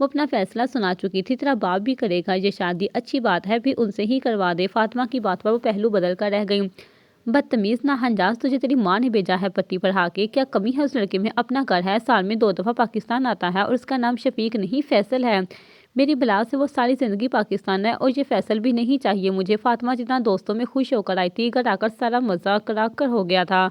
وہ اپنا فیصلہ سنا چکی تھی۔ تیرا باپ بھی کرے گا یہ شادی، اچھی بات ہے، پھر ان سے ہی کروا دے۔ فاطمہ کی بات پر وہ پہلو بدل کر رہ گئی۔ بدتمیز ناہنجاز، تجھے تیری ماں نے بھیجا ہے پٹی پڑھا کے؟ کیا کمی ہے اس لڑکے میں؟ اپنا گھر ہے، سال میں 2 دفعہ پاکستان آتا ہے، اور اس کا نام شفیق نہیں فیصل ہے۔ میری بلا سے وہ ساری زندگی پاکستان ہے، اور یہ فیصل بھی نہیں چاہیے مجھے۔ فاطمہ جتنا دوستوں میں خوش ہو کر آئی تھی، گھر آ کر سارا مزہ کراک کر ہو گیا تھا۔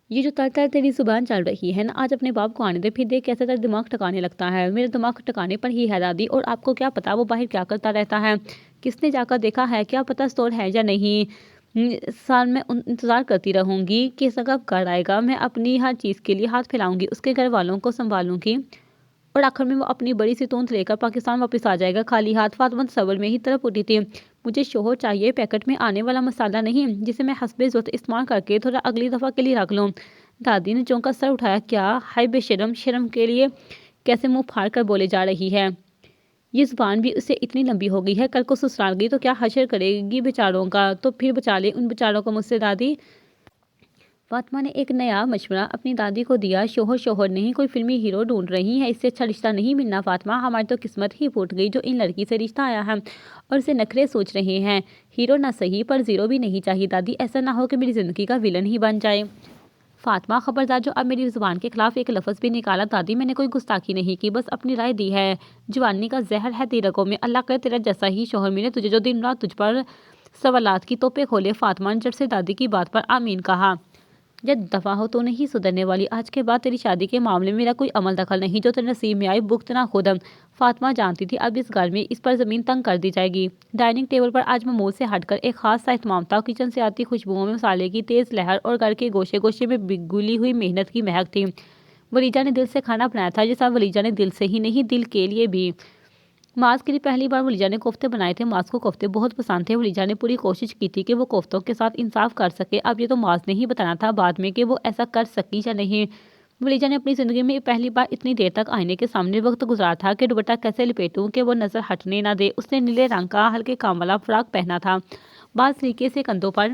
یہ جو تر تیری زبان چل رہی ہے نا، آج اپنے باپ کو آنے دے، پھر دیکھ کیسے تیرا دماغ ٹھکانے لگتا ہے۔ میرا دماغ ٹھکانے پر ہی ہے دادی، اور آپ کو کیا پتا وہ باہر کیا کرتا رہتا ہے؟ کس نے جا کر دیکھا ہے؟ کیا پتا اسٹور ہے یا نہیں؟ سال میں انتظار کرتی رہوں گی کہ کب گھر آئے گا۔ میں اپنی ہر چیز کے لیے ہاتھ پھیلاؤں گی، اس کے گھر والوں کو سنبھالوں گی، اور آخر میں وہ اپنی بڑی سی توند لے کر پاکستان واپس آ جائے گا خالی ہاتھ۔ فاطمہ تصور میں ہی تڑپ اٹھی تھی۔ مجھے شوہر چاہیے، پیکٹ میں آنے والا مسالہ نہیں، جسے میں حسب ضرورت استعمال کر کے تھوڑا اگلی دفعہ کے لیے رکھ لوں۔ دادی نے چونکا سر اٹھایا۔ کیا؟ ہائے بے شرم، شرم کے لیے کیسے منہ پھاڑ کر بولے جا رہی ہے؟ یہ زبان بھی اسے اتنی لمبی ہو گئی ہے، کل کو سسرال گئی تو کیا حشر کرے گی بیچاروں کا؟ تو پھر بچا لے ان بیچاروں کو مجھ سے دادی۔ فاطمہ نے ایک نیا مشورہ اپنی دادی کو دیا۔ شوہر نہیں، کوئی فلمی ہیرو ڈھونڈ رہی ہے، اس سے اچھا رشتہ نہیں ملنا فاطمہ۔ ہماری تو قسمت ہی پھوٹ گئی جو ان لڑکی سے رشتہ آیا ہے، اور اسے نخرے سوچ رہے ہیں۔ ہیرو نہ صحیح پر زیرو بھی نہیں چاہیے دادی، ایسا نہ ہو کہ میری زندگی کا ویلن ہی بن جائے۔ فاطمہ خبردار، جو اب میری زبان کے خلاف ایک لفظ بھی نکالا۔ دادی میں نے کوئی گستاخی نہیں کی، بس اپنی رائے دی ہے۔ جوانی کا زہر ہے تیری رگوں میں، اللہ کرے تیرا جیسا ہی شوہر ملے تجھے جو دن رات تجھ پر سوالات کی توپیں کھولے۔ فاطمہ نے جٹ سے دادی کی بات پر آمین کہا۔ جب دفعہ ہو تو نہیں سدھرنے والی، آج کے بعد تیری شادی کے معاملے میں میرا کوئی عمل دخل نہیں، جو تیرے نصیب میں آئے بھگتنا خود۔ فاطمہ جانتی تھی اب اس گھر میں اس پر زمین تنگ کر دی جائے گی۔ ڈائننگ ٹیبل پر آج معمول سے ہٹ کر ایک خاص سا اہتمام تھا۔ کچن سے آتی خوشبوؤں میں مسالے کی تیز لہر اور گھر کے گوشے گوشے میں گلی ہوئی محنت کی مہک تھی۔ ولیجہ نے دل سے کھانا بنایا تھا، جیسا ولیجہ نے دل سے ہی نہیں، دل کے لیے بھی۔ ماز کے لیے پہلی بار ولیجہ نے کوفتے بنائے تھے۔ ماز کو کوفتے بہت پسند تھے۔ ولیجہ نے پوری کوشش کی تھی کہ وہ کوفتوں کے ساتھ انصاف کر سکے۔ اب یہ تو ماز نے ہی بتانا تھا بعد میں کہ وہ ایسا کر سکی یا نہیں۔ ولیجہ نے اپنی زندگی میں پہلی بار اتنی دیر تک آئینے کے سامنے وقت گزارا تھا کہ دوپٹہ کیسے لپیٹوں کہ وہ نظر ہٹنے نہ دے۔ اس نے نیلے رنگ کا ہلکے کام والا فراک پہنا تھا، بال سلیقے سے کندھوں پر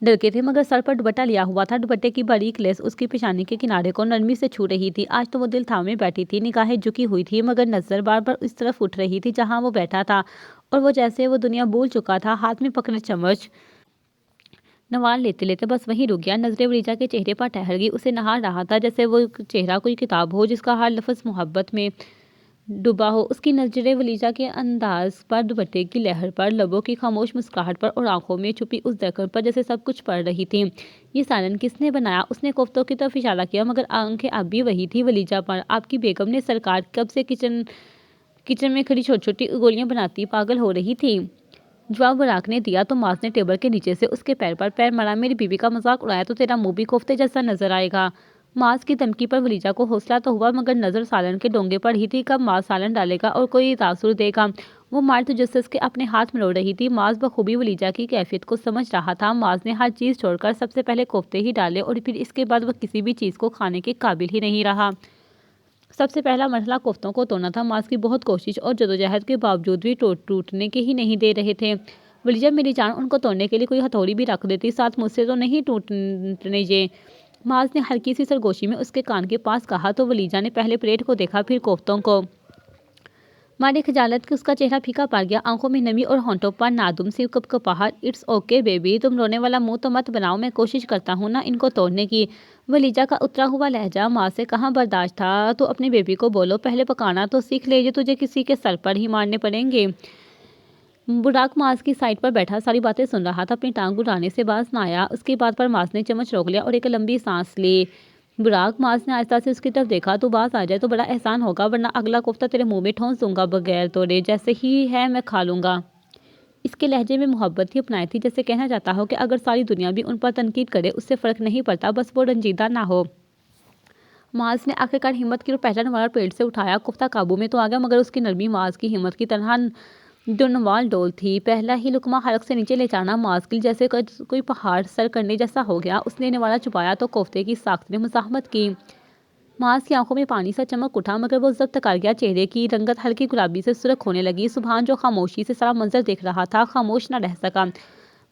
ڈلکے تھے، مگر سر پر دوپٹہ لیا ہوا تھا۔ دوپٹے کی باریک لیس اس کی پیشانی کے کنارے کو نرمی سے چھو رہی تھی۔ آج تو وہ دل تھامے بیٹھی تھی، نگاہیں جھکی ہوئی تھی، مگر نظر بار بار اس طرف اٹھ رہی تھی جہاں وہ بیٹھا تھا، اور وہ جیسے وہ دنیا بھول چکا تھا۔ ہاتھ میں پکڑے چمچ نوال لیتے لیتے بس وہیں رک گیا۔ نظریں ولیجہ کے چہرے پر ٹھہر گئی۔ اسے نہار رہا تھا جیسے وہ چہرہ کوئی کتاب ہو جس کا ہر لفظ محبت میں ڈوبا ہو۔ اس کی نظریں ولیجہ کے انداز پر، دوپٹے کی لہر پر، لبوں کی خاموش مسکراہٹ پر، اور آنکھوں میں چھپی اس دھڑکن پر جیسے سب کچھ پڑھ رہی تھی۔ یہ سالن کس نے بنایا؟ اس نے کوفتوں کی طرف اشارہ کیا، مگر آنکھیں اب بھی وہی تھی ولیجہ پر۔ آپ کی بیگم نے سرکار کب سے کچن میں کھڑی چھوٹی چھوٹی گولیاں بناتی پاگل ہو رہی تھی۔ جواب براق نے دیا تو ماز نے ٹیبل کے نیچے سے اس کے پیر پر پیر مارا۔ میری بیوی کا مذاق اڑایا تو تیرا منہ بھی کوفتے جیسا نظر آئے گا۔ ماز کی دھمکی پر ولیجہ کو حوصلہ تو ہوا، مگر نظر سالن کے ڈونگے پر ہی تھی۔ کب ماز سالن ڈالے گا اور کوئی تاثر دے گا؟ وہ مار تجسس کے اپنے ہاتھ مروڑ رہی تھی۔ ماز بخوبی ولیجہ کی کیفیت کو سمجھ رہا تھا۔ ماز نے ہر چیز چھوڑ کر سب سے پہلے کوفتے ہی ڈالے، اور پھر اس کے بعد وہ کسی بھی چیز کو کھانے کے قابل ہی نہیں رہا۔ سب سے پہلا مرحلہ کوفتوں کو توڑنا تھا۔ ماز کی بہت کوشش اور جدوجہد کے باوجود بھی ٹوٹنے کے ہی نہیں دے رہے تھے۔ ولیجہ میری جان، ان کو توڑنے کے لیے کوئی ہتھوڑی بھی رکھ دیتی ساتھ، مجھ سے تو نہیں ٹوٹنے یہ۔ ماز نے ہلکی سی سرگوشی میں اس کے کان کے پاس کہا تو ولیجہ نے پہلے پلیٹ کو دیکھا، پھر کوفتوں کو۔ مارے خجالت کے اس کا چہرہ پھیکا پڑ گیا، آنکھوں میں نمی اور ہونٹوں پر نادم سی کپکپاہٹ۔ اٹس اوکے بیبی، تم رونے والا منہ تو مت بناؤ، میں کوشش کرتا ہوں نا ان کو توڑنے کی۔ ولیجہ کا اترا ہوا لہجہ ماز سے کہاں برداشت تھا۔ تو اپنی بیبی کو بولو پہلے پکانا تو سیکھ لے، یہ تجھے کسی کے سر پر ہی مارنے پڑیں گے۔ براق ماز کی سائٹ پر بیٹھا ساری باتیں سن رہا تھا، اپنی ٹانگ اڑانے سے باز نہ آیا۔ اس کی بات پر ماز نے چمچ روک لیا اور ایک لمبی سانس لی۔ براق، ماز نے آہستہ سے اس کی طرف دیکھا، تو باز آ جائے تو بڑا احسان ہوگا، ورنہ اگلا کوفتہ تیرے منہ میں ٹھونس دوں گا بغیر توڑے، جیسے ہی ہے میں کھا لوں گا۔ اس کے لہجے میں محبت ہی اپنائی تھی، جیسے کہنا چاہتا ہو کہ اگر ساری دنیا بھی ان پر تنقید کرے اس سے فرق نہیں پڑتا، بس وہ رنجیدہ نہ ہو۔ ماز نے آخرکار ہمت کی اور پہلا نوال پیٹ سے اٹھایا۔ کوفتہ قابو میں تو آ گیا، مگر اس کی نرمی ماز کی ہمت کی طرح ڈونوال ڈول تھی۔ پہلا ہی لقمہ حلق سے نیچے لے جانا ماز کے لیے جیسے کوئی پہاڑ سر کرنے جیسا ہو گیا۔ اس نے نوالا چھپایا تو کوفتے کی ساخت نے مزاحمت کی۔ ماز کی آنکھوں میں پانی سا چمک اٹھا، مگر وہ ضبط کر گیا۔ چہرے کی رنگت ہلکی گلابی سے سرخ ہونے لگی۔ سبحان جو خاموشی سے سارا منظر دیکھ رہا تھا، خاموش نہ رہ سکا۔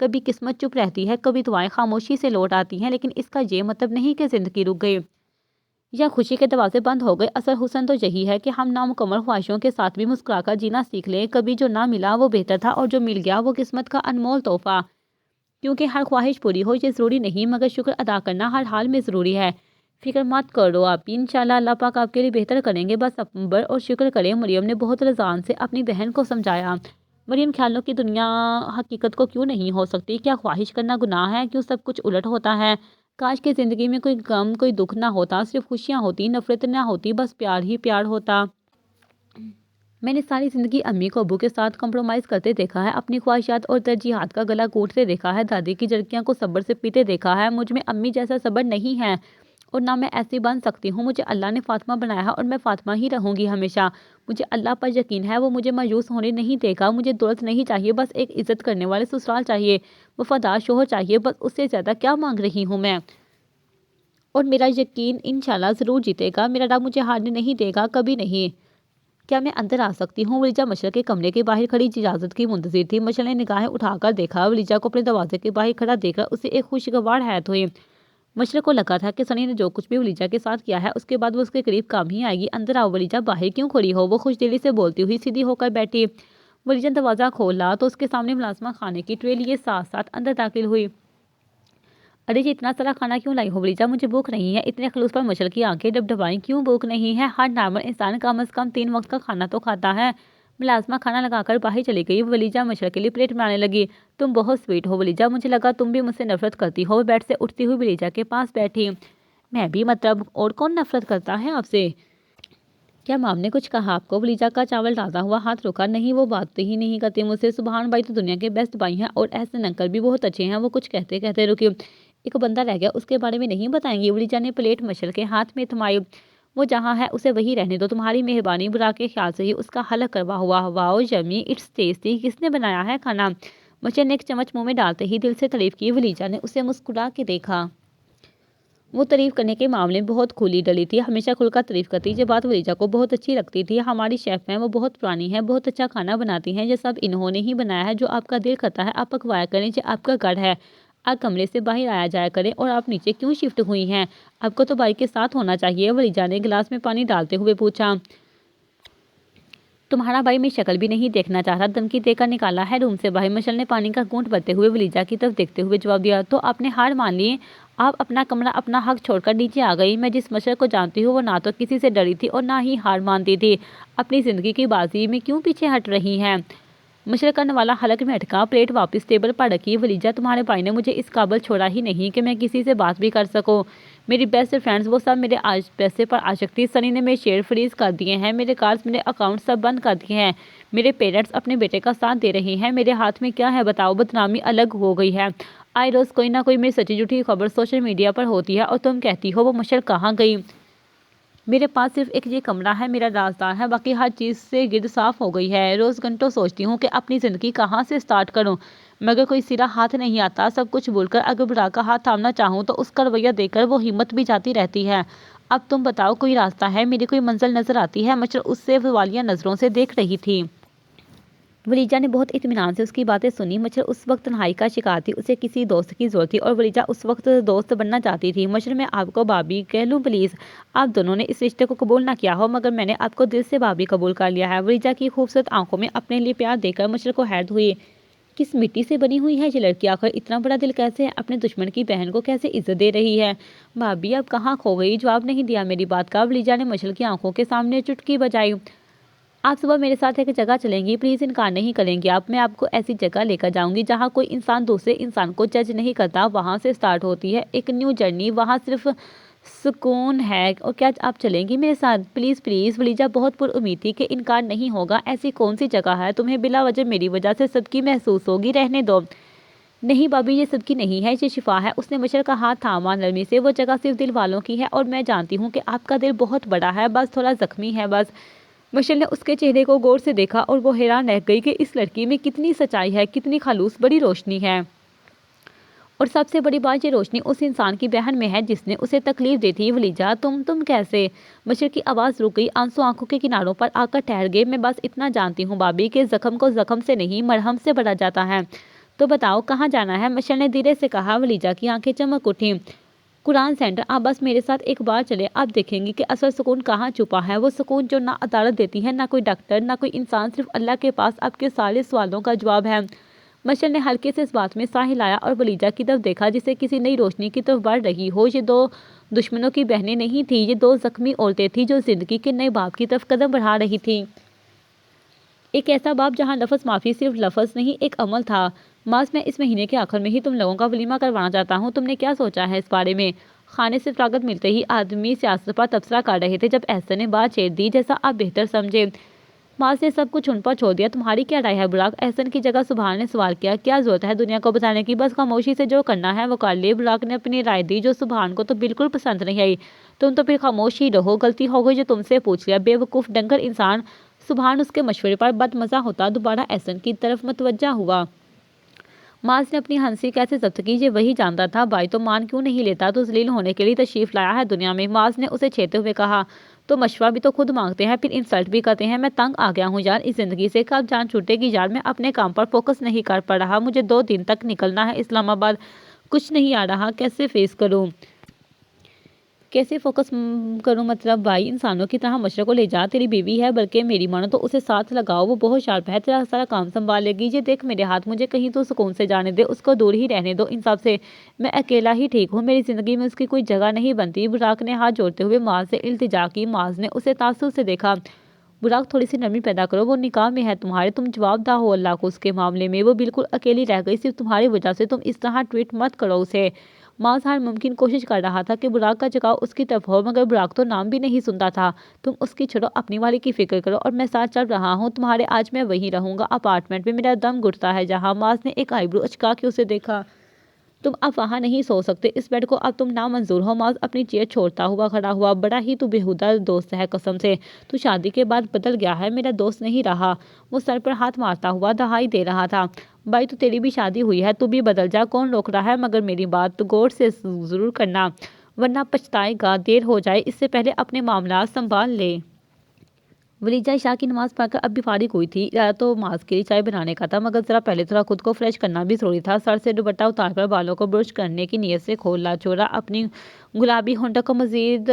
کبھی قسمت چپ رہتی ہے، کبھی دعائیں خاموشی سے لوٹ آتی ہیں، لیکن اس کا یہ مطلب نہیں کہ زندگی رک گئی یا خوشی کے دروازے بند ہو گئے۔ اصل حسن تو یہی ہے کہ ہم نامکمل خواہشوں کے ساتھ بھی مسکرا کر جینا سیکھ لیں۔ کبھی جو نہ ملا وہ بہتر تھا، اور جو مل گیا وہ قسمت کا انمول تحفہ۔ کیونکہ ہر خواہش پوری ہو یہ ضروری نہیں، مگر شکر ادا کرنا ہر حال میں ضروری ہے۔ فکر مت کرو آپ کی، انشاءاللہ اللہ پاک آپ کے لیے بہتر کریں گے، بس صبر اور شکر کریں۔ مریم نے بہت لذان سے اپنی بہن کو سمجھایا۔ مریم، خیالوں کی دنیا حقیقت کو کیوں نہیں ہو سکتی؟ کیا خواہش کرنا گناہ ہے؟ کیوں سب کچھ الٹ ہوتا ہے؟ کاش کہ زندگی میں کوئی غم، کوئی دکھ نہ ہوتا، صرف خوشیاں ہوتی، نفرت نہ ہوتی، بس پیار ہی پیار ہوتا۔ میں نے ساری زندگی امی کو ابو کے ساتھ کمپرومائز کرتے دیکھا ہے، اپنی خواہشات اور ترجیحات کا گلا گھونٹتے دیکھا ہے، دادی کی جھڑکیاں کو صبر سے پیتے دیکھا ہے۔ مجھ میں امی جیسا صبر نہیں ہے، اور نہ میں ایسی بن سکتی ہوں۔ مجھے اللہ نے فاطمہ بنایا ہے اور میں فاطمہ ہی رہوں گی ہمیشہ۔ مجھے اللہ پر یقین ہے، وہ مجھے مایوس ہونے نہیں دے گا۔ مجھے دولت نہیں چاہیے، بس ایک عزت کرنے والے سسرال چاہیے، وفادار شوہر چاہیے، بس اس سے زیادہ کیا مانگ رہی ہوں میں؟ اور میرا یقین انشاءاللہ ضرور جیتے گا۔ میرا رب مجھے ہارنے نہیں دے گا، کبھی نہیں۔ کیا میں اندر آ سکتی ہوں؟ ولیجہ مشرق کے کمرے کے باہر کھڑی اجازت کی منتظر تھی۔ مشرق نے نگاہیں اٹھا کر دیکھا۔ ولیجہ کو اپنے دروازے کے باہر کھڑا دیکھ کر اسے ایک خوشگوار حیرت ہوئی۔ مشرق کو لگا تھا کہ سنی نے جو کچھ بھی ولیجہ کے ساتھ کیا ہے، اس کے بعد وہ اس کے قریب کام ہی آئے گی۔ اندر آؤ ولیجہ، باہر کیوں کھڑی ہو؟ وہ خوش دلی سے بولتی ہوئی سیدھی ہو کر بیٹھی۔ ولیجہ نے دروازہ کھولا تو اس کے سامنے ملازمہ کھانے کی ٹرے لیے ساتھ ساتھ اندر داخل ہوئی۔ ارے یہ اتنا سارا کھانا کیوں لائی ہو ولیجہ؟ مجھے بھوک نہیں ہے۔ اتنے خلوص پر مشرق کی آنکھیں ڈبڈبائیں۔ کیوں بھوک نہیں ہے؟ ہر نارمل انسان کم از کم 3 وقت کا کھانا تو کھاتا ہے۔ ملازمہ کھانا لگا کر باہر چلی گئی۔ ولیجہ مشرق کے لیے پلیٹ بنانے لگی۔ تم بہت سویٹ ہو ولیجہ، مجھے لگا تم بھی مجھ سے نفرت کرتی ہو۔ وہ بیڈ سے اٹھتی ہوئی ولیجہ کے پاس بیٹھی۔ میں بھی، مطلب اور کون نفرت کرتا ہے آپ سے؟ کیا مام نے کچھ کہا آپ کو؟ ولیجہ کا چاول ڈالتا ہوا ہاتھ رکا۔ نہیں، وہ بات ہی نہیں کرتے مجھ سے۔ سبحان بھائی تو دنیا کے بیسٹ بھائی ہیں، اور احسن انکل بھی بہت اچھے ہیں۔ وہ کچھ کہتے کہتے رکی۔ ایک بندہ رہ گیا، اس کے بارے میں نہیں بتائیں گی؟ ولیجہ نے پلیٹ مشرق کے ہاتھ میں تھمائی۔ وہ جہاں ہے اسے وہی رہنے دو، تمہاری مہربانی برا کے خیال سے ہی اس کا حلق کروا ہوا۔ واؤ یمی، اٹس ٹیسٹی۔ کس نے بنایا ہے کھانا؟ مشرق نے ایک چمچ منہ میں ڈالتے ہی دل سے تعریف کی۔ ولیجہ نے اسے مسکرا کے دیکھا۔ وہ تعریف کرنے کے معاملے میں بہت کھلی ڈلی تھی، ہمیشہ کھل کر تعریف کرتی۔ یہ بات ولیجہ کو بہت اچھی لگتی تھی۔ ہماری شیف ہیں، وہ بہت پرانی ہیں، بہت اچھا کھانا بناتی ہیں۔ یہ سب انہوں نے ہی بنایا ہے۔ جو آپ کا دل کرتا ہے آپ پکوایا کریں، یہ آپ کا گھر ہے۔ آپ کمرے سے باہر آیا جایا کریں۔ اور آپ نیچے کیوں شفٹ ہوئی ہیں؟ آپ کو تو بھائی کے ساتھ ہونا چاہیے۔ ولیجہ نے گلاس میں پانی ڈالتے ہوئے پوچھا۔ تمہارا بھائی میں شکل بھی نہیں دیکھنا چاہتا، دھمکی دے کر نکالا ہے روم سے باہر۔ مشرق نے پانی کا گھونٹ بھرتے ہوئے ولیجہ کی طرف دیکھتے ہوئے جواب دیا۔ تو آپ نے ہار مان لی؟ آپ اپنا کمرہ، اپنا حق چھوڑ کر نیچے آ گئی۔ میں جس مشرق کو جانتی ہوں وہ نہ تو کسی سے ڈری تھی اور نہ ہی ہار مانتی تھی۔ اپنی زندگی کی بازی میں کیوں پیچھے ہٹ رہی ہیں؟ مشرق کرنے والا حلق میں اٹکا، پلیٹ واپس ٹیبل پر رکھی۔ ولیجہ، تمہارے بھائی نے مجھے اس قابل چھوڑا ہی نہیں کہ میں کسی سے بات بھی کر سکوں۔ میری بیسٹ فرینڈز وہ سب میرے پیسے پر عاشق تھی۔ سنی نے میرے شیئر فریز کر دیے ہیں، میرے کارڈز، میرے اکاؤنٹ سب بند کر دیے ہیں۔ میرے پیرنٹس اپنے بیٹے کا ساتھ دے رہے ہیں۔ میرے ہاتھ میں کیا ہے بتاؤ؟ بدنامی الگ ہو گئی ہے۔ آئے روز کوئی نہ کوئی میری سچی جھوٹی خبر سوشل میڈیا پر ہوتی ہے، اور تم کہتی ہو وہ مشرق کہاں گئی؟ میرے پاس صرف ایک یہ کمرہ ہے، میرا رازدار ہے، باقی ہر چیز سے گرد صاف ہو گئی ہے۔ روز گھنٹوں سوچتی ہوں کہ اپنی زندگی کہاں سے سٹارٹ کروں، مگر کوئی سرا ہاتھ نہیں آتا۔ سب کچھ بھول کر اگر برا کا ہاتھ تھامنا چاہوں تو اس کا رویہ دیکھ کر وہ ہمت بھی جاتی رہتی ہے۔ اب تم بتاؤ، کوئی راستہ ہے؟ میری کوئی منزل نظر آتی ہے؟ مشرق اس سے والیا نظروں سے دیکھ رہی تھی۔ ولیجہ نے بہت اطمینان سے اس کی باتیں سنی۔ مشرق اس وقت تنہائی کا شکار تھی، اسے کسی دوست کی ضرورت تھی، اور ولیجہ اس وقت دوست بننا چاہتی تھی۔ مشرق، میں آپ کو بھابی کہہ لوں پلیز؟ آپ دونوں نے اس رشتے کو قبول نہ کیا ہو، مگر میں نے آپ کو دل سے بھابی قبول کر لیا ہے۔ ولیجہ کی خوبصورت آنکھوں میں اپنے لیے پیار دیکھ کر مشرق کو حیرت ہوئی۔ کس مٹی سے بنی ہوئی ہے یہ لڑکی؟ آخر اتنا بڑا دل کیسے ہے؟ اپنے دشمن کی بہن کو کیسے عزت دے رہی ہے؟ بھابی اب کہاں کھو گئی؟ جواب نہیں دیا میری بات کا۔ ولیجہ نے مشرق کی آنکھوں کے سامنے چٹکی بجائی۔ آپ صبح میرے ساتھ ایک جگہ چلیں گی؟ پلیز انکار نہیں کریں گی آپ؟ میں آپ کو ایسی جگہ لے کر جاؤں گی جہاں کوئی انسان دوسرے انسان کو جج نہیں کرتا۔ وہاں سے سٹارٹ ہوتی ہے ایک نیو جرنی، وہاں صرف سکون ہے۔ اور کیا آپ چلیں گی میرے ساتھ؟ Please please. ولیجہ بہت پر امید تھی کہ انکار نہیں ہوگا۔ ایسی کون سی جگہ ہے تمہیں بلا وجہ میری وجہ سے صدقی محسوس ہوگی؟ رہنے دو۔ نہیں بھابی، یہ صدقی نہیں ہے، یہ شفا ہے۔ اس نے مشرق کا ہاتھ تھاما نرمی سے۔ وہ جگہ صرف دل والوں کی ہے، اور میں جانتی ہوں کہ آپ کا دل بہت بڑا ہے، بس تھوڑا زخمی ہے بس۔ مشرق نے اس کے چہرے کو غور سے دیکھا، اور وہ حیران رہ گئی کہ اس لڑکی میں کتنی سچائی ہے، کتنی خلوص، بڑی روشنی ہے۔ اور سب سے بڑی بات، یہ روشنی اس انسان کی بہن میں ہے جس نے اسے تکلیف دی تھی۔ ولیجہ، تم کیسے؟ مشرق کی آواز رک گئی، آنسو آنکھوں کے کناروں پر آ کر ٹھہر گئے۔ میں بس اتنا جانتی ہوں بھابی کہ زخم کو زخم سے نہیں، مرہم سے بڑھا جاتا ہے۔ تو بتاؤ کہاں جانا ہے؟ مشل نے دھیرے سے کہا۔ ولیجا کی آنکھیں چمک اٹھیں۔ قرآن سینٹر، آپ بس میرے ساتھ ایک بار چلے، آپ دیکھیں گی کہ اصل سکون کہاں چھپا ہے، وہ سکون جو نہ عدالت دیتی ہے، نہ کوئی ڈاکٹر، نہ کوئی انسان، صرف اللہ کے پاس آپ کے سارے سوالوں کا جواب ہے۔ مشل نے ہلکے سے اس بات میں سا ہلایا اور ولیجا کی طرف دیکھا جسے کسی نئی روشنی کی طرف بڑھ رہی ہو۔ یہ دو دشمنوں کی بہنیں نہیں تھیں، یہ دو زخمی عورتیں تھیں جو زندگی کے نئے باب کی طرف قدم بڑھا رہی تھیں۔ ایک ایسا باب جہاں لفظ معافی صرف لفظ نہیں، ایک عمل تھا۔ معاذ، میں اس مہینے کے آخر میں ہی تم لوگوں کا ولیمہ کروانا چاہتا ہوں، تم نے کیا سوچا ہے اس بارے میں؟ خانے سے فراغت ملتے ہی آدمی سیاست پر تبصرہ کر رہے تھے جب احسن نے بات چھیڑ دی۔ جیسا آپ بہتر سمجھے۔ معاذ نے سب کچھ ان پر چھوڑ دیا۔ تمہاری کیا رائے ہے براق؟ احسن کی جگہ سبحان نے سوال کیا۔ کیا ضرورت ہے دنیا کو بتانے کی؟ بس خاموشی سے جو کرنا ہے وہ کر لے۔ براق نے اپنی رائے دی جو سبحان کو تو بالکل پسند نہیں آئی۔ تم تو پھر خاموش ہی رہو، غلطی ہو گئی جو تم سے پوچھ لیا، بے وقوف ڈنگر انسان۔ سبحان اس کے مشورے پر بد مزہ ہوتا دوبارہ احسن کی طرف متوجہ ہوا۔ معاذ نے اپنی ہنسی کیسے ضبط کی، یہ وہی جانتا تھا۔ بھائی تو مان کیوں نہیں لیتا، تو ذلیل ہونے کے لیے تشریف لایا ہے دنیا میں؟ معاذ نے اسے چھیڑتے ہوئے کہا۔ تو مشورہ بھی تو خود مانگتے ہیں، پھر انسلٹ بھی کرتے ہیں۔ میں تنگ آ گیا ہوں یار اس زندگی سے، کب جان چھوٹے گی یار۔ میں اپنے کام پر فوکس نہیں کر پا رہا، مجھے 2 دن تک نکلنا ہے اسلام آباد، کچھ نہیں آ رہا، کیسے فیس کروں، کیسے فوکس کروں؟ مطلب بھائی انسانوں کی طرح مشرق کو لے جا، تیری بیوی ہے بلکہ میری مانو تو اسے ساتھ لگاؤ، وہ بہت شارپ ہے، تیرا سارا کام سنبھال لے گی۔ یہ دیکھ میرے ہاتھ، مجھے کہیں تو سکون سے جانے دے، اس کو دور ہی رہنے دو ان سب سے، میں اکیلا ہی ٹھیک ہوں، میری زندگی میں اس کی کوئی جگہ نہیں بنتی۔ براق نے ہاتھ جوڑتے ہوئے معاذ سے التجا کی۔ معاذ نے اسے تعصب سے دیکھا۔ براق تھوڑی سی نرمی پیدا کرو، وہ نکاح میں ہے تمہارے، تم جواب دہ ہو اللہ کو اس کے معاملے میں، وہ بالکل اکیلی رہ گئی صرف تمہاری وجہ سے، تم اس طرح ٹویٹ مت کرو اسے۔ معاذ ہر ممکن کوشش کر رہا تھا کہ براق کا جھکاؤ اس کی طرف ہو، مگر براق تو نام بھی نہیں سنتا تھا۔ تم اس کی چھوڑو، اپنی والی کی فکر کرو، اور میں ساتھ چل رہا ہوں تمہارے، آج میں وہیں رہوں گا اپارٹمنٹ میں، میرا دم گھٹتا ہے جہاں۔ معاذ نے ایک آئی برو اچکا کے اسے دیکھا۔ تم اب وہاں نہیں سو سکتے، اس بیڈ کو اب تم نامنظور ہو۔ معاذ اپنی چیئر چھوڑتا ہوا کھڑا ہوا۔ بڑا ہی تو بےہودہ دوست ہے قسم سے، تو شادی کے بعد بدل گیا ہے، میرا دوست نہیں رہا۔ وہ سر پر ہاتھ مارتا ہوا دہائی دے رہا تھا۔ بھائی تو تیری بھی شادی ہوئی ہے، تو بھی بدل جا، کون روک رہا ہے؟ مگر میری بات تو غور سے ضرور کرنا ورنہ پچھتائے گا، دیر ہو جائے، اس سے پہلے اپنے معاملات سنبھال لے۔ ولیجا عشاء کی نماز پڑھ کر اب بھی فارغ ہوئی تھی۔ ارادہ تو معاذ کے لیے چائے بنانے کا تھا، مگر ذرا پہلے تھوڑا خود کو فریش کرنا بھی ضروری تھا۔ سر سے دوپٹہ اتار کر بالوں کو برش کرنے کی نیت سے کھولا چھوڑا، اپنی گلابی ہونٹوں کو مزید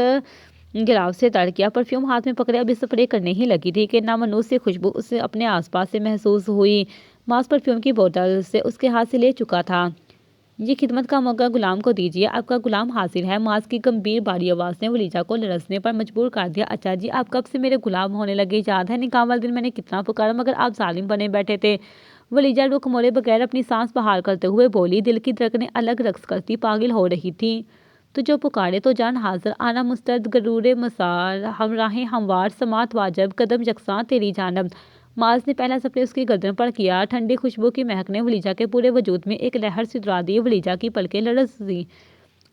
گلاؤ سے تر کیا، پرفیوم ہاتھ میں پکڑے اب اسپرے کرنے ہی لگی تھی کہ نامنوس سی خوشبو اسے اپنے آس پاس سے محسوس ہوئی۔ معاذ پرفیوم کی بوتل سے اس کے ہاتھ سے لے چکا تھا۔ یہ خدمت کا موقع غلام کو دیجیے، آپ کا غلام حاضر ہے۔ معاذ کی گمبھیر بھاری آواز نے ولیجا کو لرزنے پر مجبور کر دیا۔ اچھا جی، آپ کب سے میرے غلام ہونے لگے؟ یاد ہے نکاح والے دن میں نے کتنا پکارا مگر آپ ظالم بنے بیٹھے تھے۔ ولیجا رخ موڑے بغیر اپنی سانس بحال کرتے ہوئے بولی، دل کی دھڑکنیں الگ رقص کرتی پاگل ہو رہی تھیں۔ تو جو پکارے تو جان حاضر، آنا مستعد، غرور مسار، ہمراہ ہموار، سماعت واجب، قدم یکساں تیری جانب۔ معاذ نے پہلا سپرے اس کی گردن پر کیا۔ ٹھنڈی خوشبو کی مہک نے ولیجا کے پورے وجود میں ایک لہر سی دوڑا دی۔ ولیجا کی پلکیں لرز دیں۔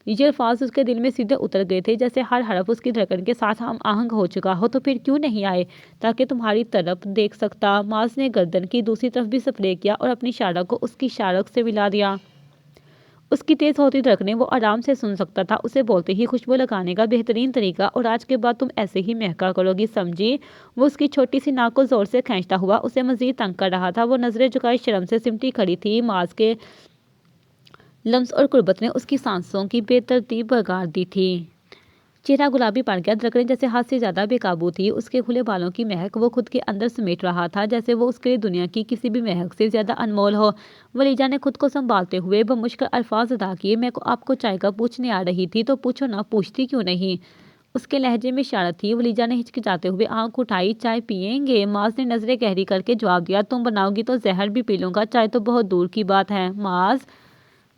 یہ الفاظ اس کے دل میں سیدھے اتر گئے تھے، جیسے ہر حرف اس کی دھڑکن کے ساتھ ہم آہنگ ہو چکا ہو۔ تو پھر کیوں نہیں آئے؟ تاکہ تمہاری طرف دیکھ سکتا۔ معاذ نے گردن کی دوسری طرف بھی سپرے کیا اور اپنی شارک کو اس کی شارک سے ملا دیا۔ اس کی تیز ہوتی دھڑکنیں وہ آرام سے سن سکتا تھا۔ اسے بولتے ہی خوشبو لگانے کا بہترین طریقہ، اور آج کے بعد تم ایسے ہی مہکا کرو گی، سمجھی؟ وہ اس کی چھوٹی سی ناک کو زور سے کھینچتا ہوا اسے مزید تنگ کر رہا تھا۔ وہ نظریں جھکائے شرم سے سمٹی کھڑی تھی۔ معاذ کے لمس اور قربت نے اس کی سانسوں کی بے ترتیب بگاڑ دی تھی۔ چہرہ گلابی پڑ گیا، دھڑکنیں جیسے حد سے زیادہ بے قابو تھی۔ اس کے کھلے بالوں کی مہک وہ خود کے اندر سمیٹ رہا تھا، جیسے وہ اس کے لیے دنیا کی کسی بھی مہک سے زیادہ انمول ہو۔ ولیجا نے خود کو سنبھالتے ہوئے بمشکل الفاظ ادا کیے۔ میں آپ کو چائے کا پوچھنے آ رہی تھی، تو پوچھو نہ، پوچھتی کیوں نہیں؟ اس کے لہجے میں شرارت تھی۔ ولیجا نے ہچکچاتے ہوئے آنکھ اٹھائی۔ چائے پئیں گے؟ معاذ نے نظریں گہری کر کے جواب دیا۔ تم بناؤ گی تو زہر بھی پی لوں گا، چائے تو بہت دور کی بات ہے۔ معاذ،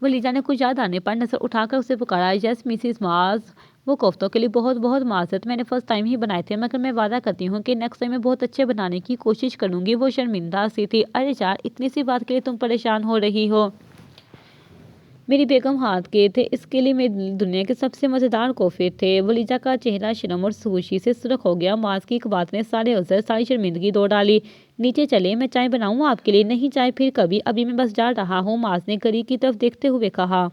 ولیجا نے کچھ یاد آنے پر نظر اٹھا کر اسے پکارا۔ یس مسز معاذ، وہ کوفتوں کے لیے بہت بہت معذرت، میں نے فرسٹ ٹائم ہی بنائے تھے، مگر میں وعدہ کرتی ہوں کہ نیکسٹ ٹائم میں بہت اچھے بنانے کی کوشش کروں گی۔ وہ شرمندہ سی تھی۔ ارے یار، اتنی سی بات کے لیے تم پریشان ہو رہی ہو؟ میری بیگم ہاتھ کے تھے، اس کے لیے میری دنیا کے سب سے مزیدار کوفتے تھے۔ ولیجا کا چہرہ شرم اور خوشی سے سرخ ہو گیا۔ معاذ کی ایک بات نے سارے عذر، ساری شرمندگی دھو ڈالی۔ نیچے چلے، میں چائے بناؤں آپ کے لیے؟ نہیں، چائے پھر کبھی، ابھی میں بس جا رہا ہوں۔ معاذ نے گھڑی کی طرف دیکھتے ہوئے کہا۔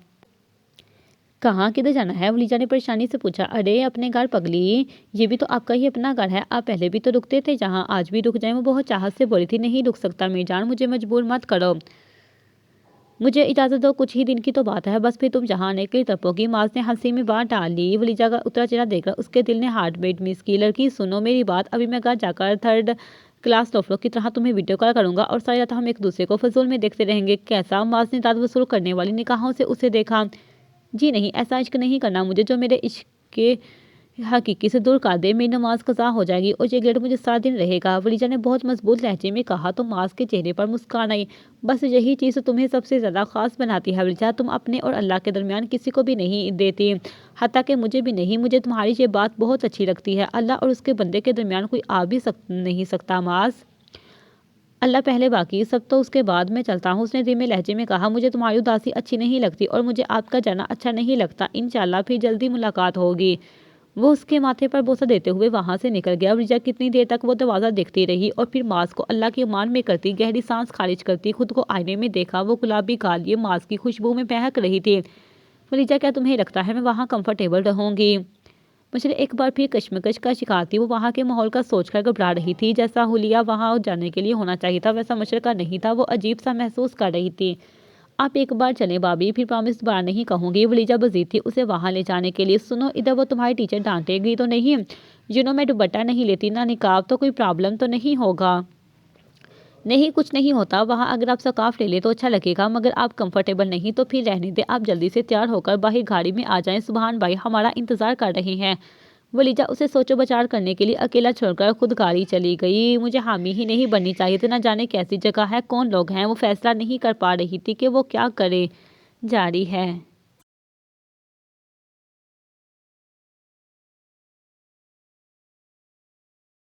کہاں، کدھر جانا ہے؟ ولیجا نے پریشانی سے پوچھا۔ ارے اپنے گھر پگلی، یہ بھی تو آپ کا ہی اپنا گھر ہے، آپ پہلے بھی تو رکتے تھے جہاں، آج بھی رک جائیں۔ وہ بہت چاہت سے بولی تھی۔ نہیں رک سکتا میری جان، مجھے مجبور مت کرو۔ مجھے اجازت دو، کچھ ہی دن کی تو بات ہے، بس پھر تم جہاں آنے کے لیے تڑپو گی۔ معاذ نے ہنسی میں بات ڈال لی۔ ولیجہ کا اترا چہرہ دیکھ کر اس کے دل نے ہارٹ بیٹ مس کی۔ لڑکی سنو میری بات، ابھی میں گھر جا کر تھرڈ کلاس لوفلوں کی طرح تمہیں ویڈیو کال کروں گا اور ساری رات ہم ایک دوسرے کو فضول میں دیکھتے رہیں گے، کیسا؟ معاذ نے داد وصول کرنے والی نگاہوں سے اسے دیکھا۔ جی نہیں، ایسا عشق نہیں کرنا مجھے جو میرے عشق کے حقیقی سے دور کر دے۔ میری نماز قضا ہو جائے گی اور یہ گیٹ مجھے سارا دن رہے گا، ولیجہ نے بہت مضبوط لہجے میں کہا۔ تو معاذ کے چہرے پر مسکان آئی۔ بس یہی چیز تمہیں سب سے زیادہ خاص بناتی ہے ولیجہ، تم اپنے اور اللہ کے درمیان کسی کو بھی نہیں دیتی، حتیٰ کہ مجھے بھی نہیں۔ مجھے تمہاری یہ بات بہت اچھی لگتی ہے، اللہ اور اس کے بندے کے درمیان کوئی آ بھی نہیں سکتا معاذ۔ اللہ پہلے باقی سب تو اس کے بعد میں چلتا ہوں، اس نے دھیمے لہجے میں کہا۔ مجھے تمہاری اداسی اچھی نہیں لگتی اور مجھے آپ کا جانا اچھا نہیں لگتا، انشاءاللہ پھر جلدی ملاقات ہوگی۔ وہ اس کے ماتھے پر بوسہ دیتے ہوئے وہاں سے نکل گیا۔ ولیجہ کتنی دیر تک وہ دروازہ دیکھتی رہی اور پھر معاذ کو اللہ کی امان میں کرتی گہری سانس خارج کرتی خود کو آئینے میں دیکھا۔ وہ گلابی گالیاں معاذ کی خوشبو میں مہک رہی تھی۔ ولیجہ کیا تمہیں لگتا ہے میں وہاں کمفرٹیبل رہوں گی؟ مشرے ایک بار پھر کشمکش کا شکار تھی، وہ وہاں کے ماحول کا سوچ کر گھبرا رہی تھی۔ جیسا حلیہ وہاں جانے کے لیے ہونا چاہیے تھا ویسا مشرے کا نہیں تھا، وہ عجیب سا محسوس کر رہی تھی۔ آپ ایک بار چلیں بھابھی، پھر پرامس دوبارہ نہیں کہوں گی۔ ولیجہ بزید تھی اسے وہاں لے جانے کے لیے۔ سنو ادھر، وہ تمہاری ٹیچر ڈانٹے گی تو نہیں؟ میں دوپٹہ نہیں لیتی نہ نقاب، تو کوئی پرابلم تو نہیں ہوگا؟ نہیں، کچھ نہیں ہوتا وہاں، اگر آپ سکارف لے لیں تو اچھا لگے گا، مگر آپ کمفرٹیبل نہیں تو پھر رہنے دیں۔ آپ جلدی سے تیار ہو کر باہر گاڑی میں آ جائیں، سبحان بھائی ہمارا انتظار کر رہے ہیں۔ ولیجہ اسے سوچو بچار کرنے کے لیے اکیلا چھوڑ کر خود گاڑی چلی گئی۔ مجھے حامی ہی نہیں بننی چاہیے تھی، نہ جانے کیسی جگہ ہے، کون لوگ ہیں، وہ فیصلہ نہیں کر پا رہی تھی کہ وہ کیا کرے۔ جاری ہے۔